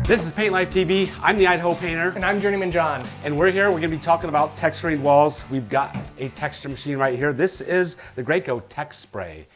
This is Paint Life TV. I'm the Idaho Painter. And I'm Journeyman John. And we're here, we're gonna be talking about texturing walls. We've got a texture machine right here. This is the Graco Tex Spray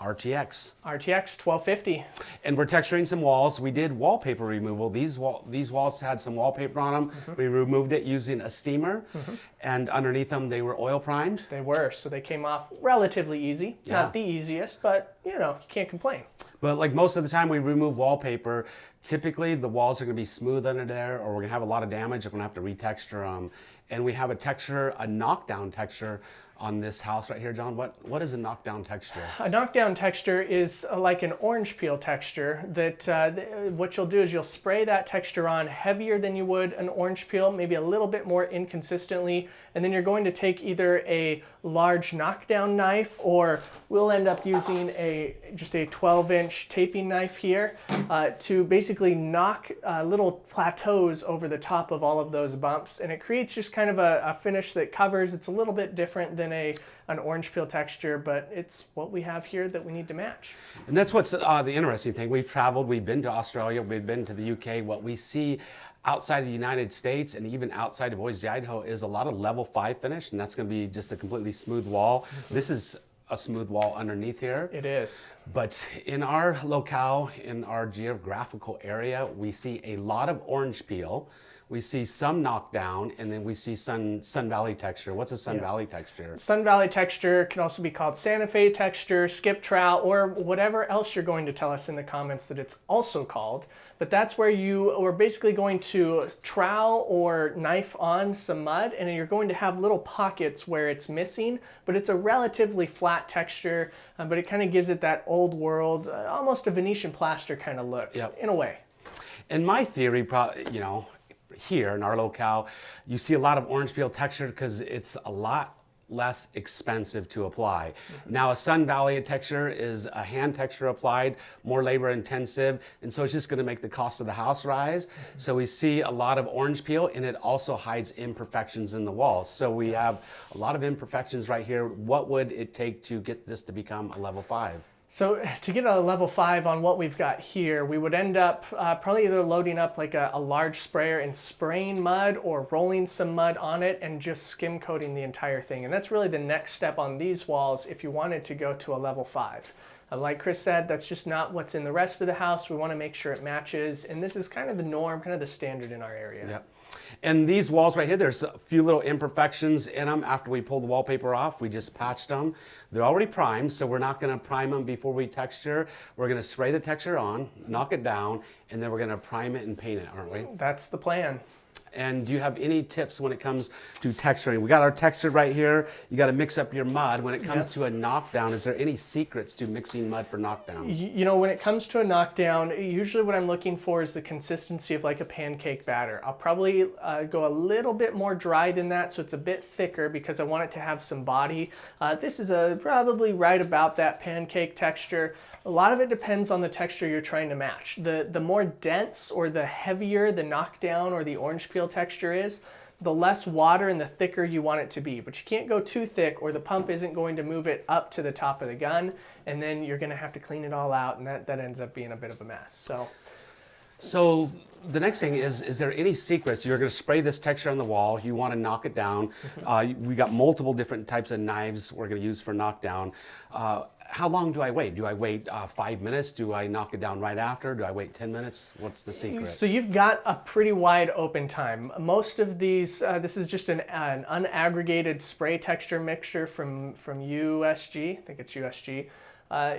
RTX. RTX 1250. And we're texturing some walls. We did wallpaper removal. These walls had some wallpaper on them. We removed it using a steamer. And underneath them, they were oil primed. They were, so they came off relatively easy. Yeah. Not the easiest, but you know, you can't complain. But like most of the time we remove wallpaper, typically the walls are gonna be smooth under there, or we're gonna have a lot of damage. We're gonna have to retexture them. And we have a knockdown texture on this house right here, John. What is a knockdown texture? A knockdown texture is like an orange peel texture that what you'll do is you'll spray that texture on heavier than you would an orange peel, maybe a little bit more inconsistently, and then you're going to take either a large knockdown knife, or we'll end up using just a 12-inch taping knife here to basically knock little plateaus over the top of all of those bumps, and it creates just kind of a finish that covers. It's a little bit different than an orange peel texture, but it's what we have here that we need to match. And that's what's the interesting thing. We've traveled, we've been to Australia, we've been to the UK. What we see outside of the United States and even outside of Boise, Idaho is a lot of level 5 finish, and that's going to be just a completely smooth wall. This is a smooth wall underneath here. It is. But in our locale, in our geographical area, we see a lot of orange peel. We see some knockdown, and then we see Sun Valley texture. What's a Sun Valley texture? Sun Valley texture can also be called Santa Fe texture, skip trowel, or whatever else you're going to tell us in the comments that it's also called. But that's where you are basically going to trowel or knife on some mud, and you're going to have little pockets where it's missing, but it's a relatively flat texture, but it kind of gives it that old world, almost a Venetian plaster kind of look, in a way. And my theory, you know, here in our locale, you see a lot of orange peel texture because it's a lot less expensive to apply. Now a Sun Valley texture is a hand texture applied, more labor intensive, and so it's just going to make the cost of the house rise. So we see a lot of orange peel, and it also hides imperfections in the walls. So we have a lot of imperfections right here. What would it take to get this to become a level 5? So to get a level 5 on what we've got here, we would end up probably either loading up like a large sprayer and spraying mud, or rolling some mud on it and just skim coating the entire thing. And that's really the next step on these walls if you wanted to go to a level 5. Like Chris said, that's just not what's in the rest of the house. We want to make sure it matches, and this is kind of the norm, kind of the standard in our area. Yep. And these walls right here, there's a few little imperfections in them. After we pulled the wallpaper off, we just patched them. They're already primed, so we're not going to prime them before we texture. We're going to spray the texture on, knock it down, and then we're going to prime it and paint it, aren't we? That's the plan. And do you have any tips when it comes to texturing? We got our texture right here. You got to mix up your mud. When it comes to a knockdown, is there any secrets to mixing mud for knockdown? You know, when it comes to a knockdown, usually what I'm looking for is the consistency of like a pancake batter. I'll probably go a little bit more dry than that, so it's a bit thicker because I want it to have some body. This is probably right about that pancake texture. A lot of it depends on the texture you're trying to match. The more dense or the heavier the knockdown or the orange peel texture is, the less water and the thicker you want it to be. But you can't go too thick, or the pump isn't going to move it up to the top of the gun, and then you're going to have to clean it all out, and that ends up being a bit of a mess. So the next thing is there any secrets? You're going to spray this texture on the wall. You want to knock it down. We got multiple different types of knives we're going to use for knockdown. How long do I wait? Do I wait 5 minutes? Do I knock it down right after? Do I wait 10 minutes? What's the secret? So you've got a pretty wide open time. Most of these, this is just an unaggregated spray texture mixture from USG. I think it's USG.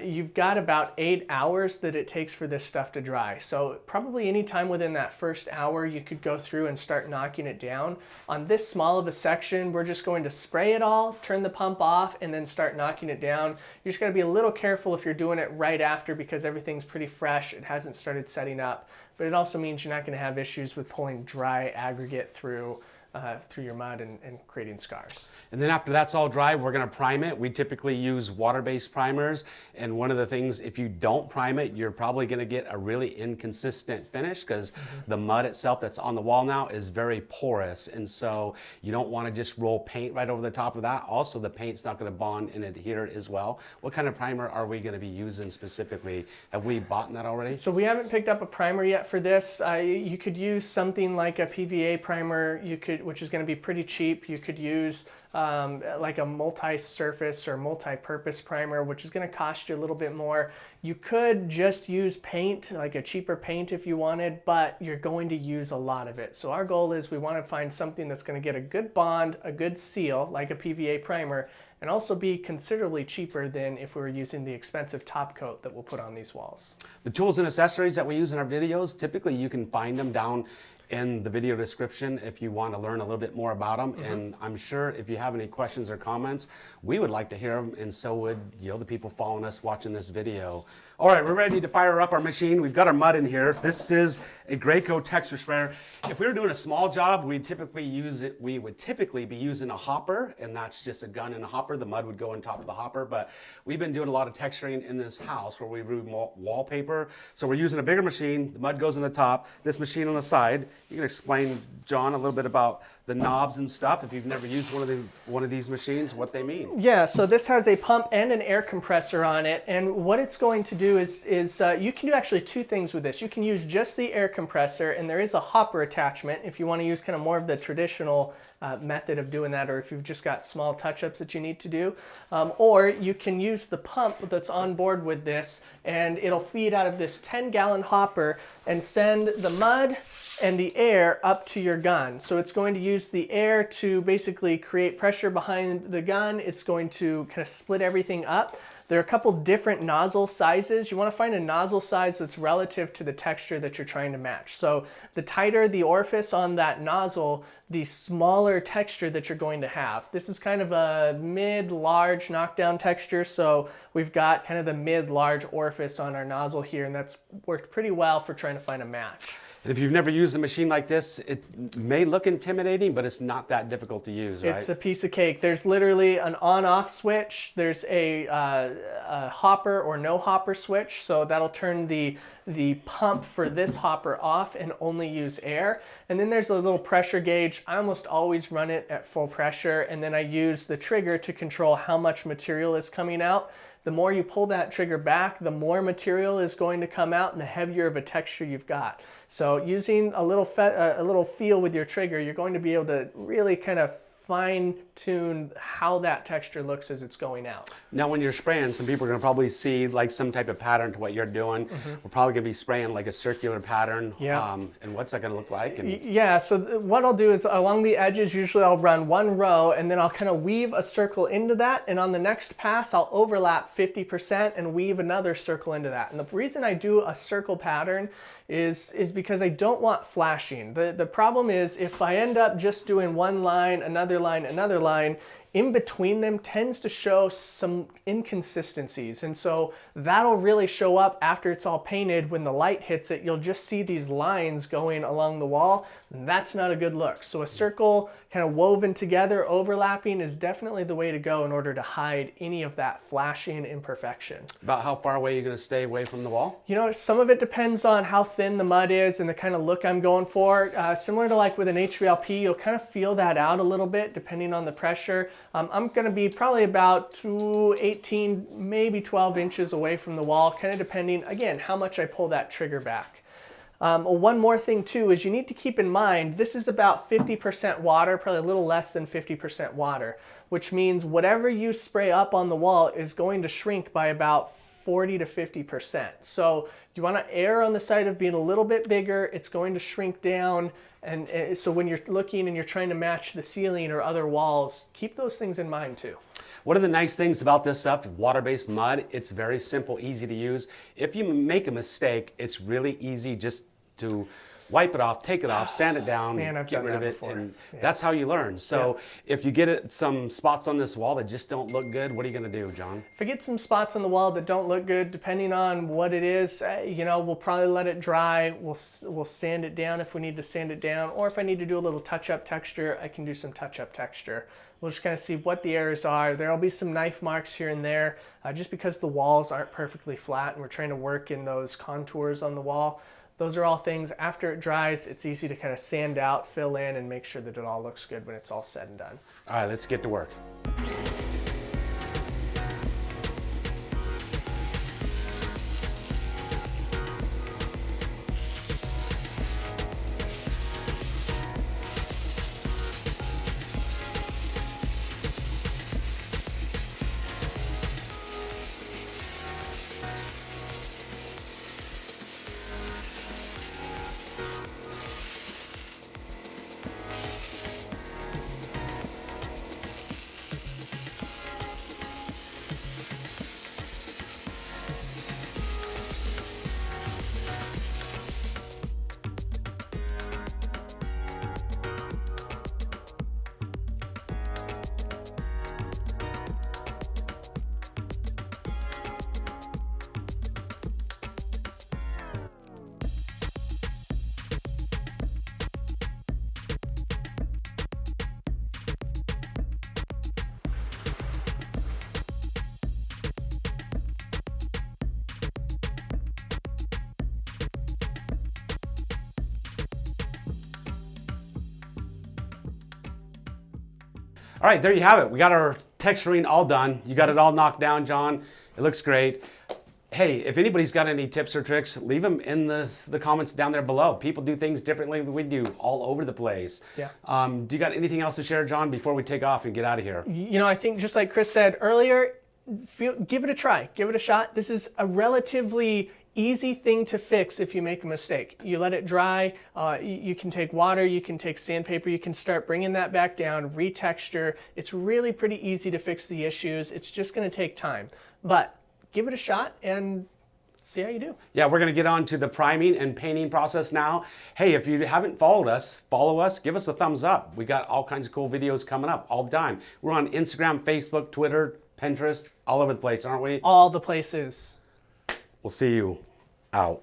You've got about 8 hours that it takes for this stuff to dry. So probably any time within that first hour, you could go through and start knocking it down. On this small of a section, we're just going to spray it all, turn the pump off, and then start knocking it down. You just gotta be a little careful if you're doing it right after, because everything's pretty fresh. It hasn't started setting up, but it also means you're not gonna have issues with pulling dry aggregate through through your mud and creating scars. And then after that's all dry, we're going to prime it. We typically use water-based primers. And one of the things, if you don't prime it, you're probably going to get a really inconsistent finish because the mud itself that's on the wall now is very porous. And so you don't want to just roll paint right over the top of that. Also, the paint's not going to bond and adhere as well. What kind of primer are we going to be using specifically? Have we bought that already? So we haven't picked up a primer yet for this. You could use something like a PVA primer, which is going to be pretty cheap. You could use like a multi-surface or multi-purpose primer, which is going to cost you a little bit more. You could just use paint, like a cheaper paint if you wanted, but you're going to use a lot of it. So our goal is we want to find something that's going to get a good bond, a good seal, like a PVA primer, and also be considerably cheaper than if we were using the expensive top coat that we'll put on these walls. The tools and accessories that we use in our videos, typically you can find them down in the video description if you want to learn a little bit more about them. And I'm sure if you have any questions or comments, we would like to hear them, and so would the people following us watching this video. All right, we're ready to fire up our machine. We've got our mud in here. This is a gray coat texture sprayer. If we were doing a small job, we would typically be using a hopper, and that's just a gun and a hopper. The mud would go on top of the hopper, but we've been doing a lot of texturing in this house where we remove wallpaper. So we're using a bigger machine. The mud goes on the top, this machine on the side. You can explain, John, a little bit about the knobs and stuff, if you've never used one of these machines, what they mean. Yeah, so this has a pump and an air compressor on it, and what it's going to do is you can do actually two things with this. You can use just the air compressor, and there is a hopper attachment if you want to use kind of more of the traditional method of doing that, or if you've just got small touch-ups that you need to do. Or you can use the pump that's on board with this, and it'll feed out of this 10-gallon hopper and send the mud and the air up to your gun. So it's going to use the air to basically create pressure behind the gun. It's going to kind of split everything up. There are a couple different nozzle sizes. You want to find a nozzle size that's relative to the texture that you're trying to match. So the tighter the orifice on that nozzle, the smaller texture that you're going to have. This is kind of a mid-large knockdown texture, so we've got kind of the mid-large orifice on our nozzle here, and that's worked pretty well for trying to find a match. And if you've never used a machine like this, it may look intimidating, but it's not that difficult to use, right? It's a piece of cake. There's literally an on-off switch. There's a hopper or no hopper switch, so that'll turn the pump for this hopper off and only use air. And then there's a little pressure gauge. I almost always run it at full pressure, and then I use the trigger to control how much material is coming out. The more you pull that trigger back, the more material is going to come out and the heavier of a texture you've got. So using a little feel with your trigger, you're going to be able to really kind of fine-tune how that texture looks as it's going out. Now when you're spraying, some people are going to probably see like some type of pattern to what you're doing. We're probably going to be spraying like a circular pattern. Yeah. And what's that going to look like? Yeah, so what I'll do is along the edges, usually I'll run one row and then I'll kind of weave a circle into that, and on the next pass I'll overlap 50% and weave another circle into that. And the reason I do a circle pattern is because I don't want flashing. The problem is if I end up just doing one line, another line, in between them tends to show some inconsistencies, and so that'll really show up after it's all painted. When the light hits it, you'll just see these lines going along the wall, and that's not a good look. So a circle kind of woven together, overlapping, is definitely the way to go in order to hide any of that flashing imperfection. About how far away are you going to stay away from the wall? You know, some of it depends on how thin the mud is and the kind of look I'm going for. Similar to like with an HVLP, you'll kind of feel that out a little bit depending on the pressure. I'm going to be probably about 18, maybe 12 inches away from the wall, kind of depending, again, how much I pull that trigger back. One more thing too is you need to keep in mind this is about 50% water, probably a little less than 50% water, which means whatever you spray up on the wall is going to shrink by about 40 to 50%. So you want to err on the side of being a little bit bigger. It's going to shrink down, and so when you're looking and you're trying to match the ceiling or other walls, keep those things in mind too. One of the nice things about this stuff, water-based mud, it's very simple, easy to use. If you make a mistake, it's really easy just to wipe it off, take it off, sand it down, Man, I've get done rid of that it, before. and Yeah. that's how you learn. So if you get some spots on this wall that just don't look good, what are you going to do, John? If I get some spots on the wall that don't look good, depending on what it is, you know, we'll probably let it dry. We'll sand it down if we need to sand it down, or if I need to do a little touch-up texture, I can do some touch-up texture. We'll just kind of see what the errors are. There'll be some knife marks here and there, just because the walls aren't perfectly flat and we're trying to work in those contours on the wall. Those are all things, after it dries, it's easy to kind of sand out, fill in, and make sure that it all looks good when it's all said and done. All right, let's get to work. All right, there you have it. We got our texturing all done. You got it all knocked down, John. It looks great. Hey, if anybody's got any tips or tricks, leave them in the comments down there below. People do things differently than we do all over the place. Yeah. Do you got anything else to share, John, before we take off and get out of here? You know, I think just like Chris said earlier, give it a try, give it a shot. This is a relatively easy thing to fix if you make a mistake. You let it dry, you can take water, you can take sandpaper, you can start bringing that back down, retexture. It's really pretty easy to fix the issues. It's just gonna take time, but give it a shot and see how you do. Yeah, we're gonna get on to the priming and painting process now. Hey, if you haven't followed us, follow us, give us a thumbs up. We got all kinds of cool videos coming up all the time. We're on Instagram, Facebook, Twitter, Pinterest, all over the place, aren't we? All the places. We'll see you out.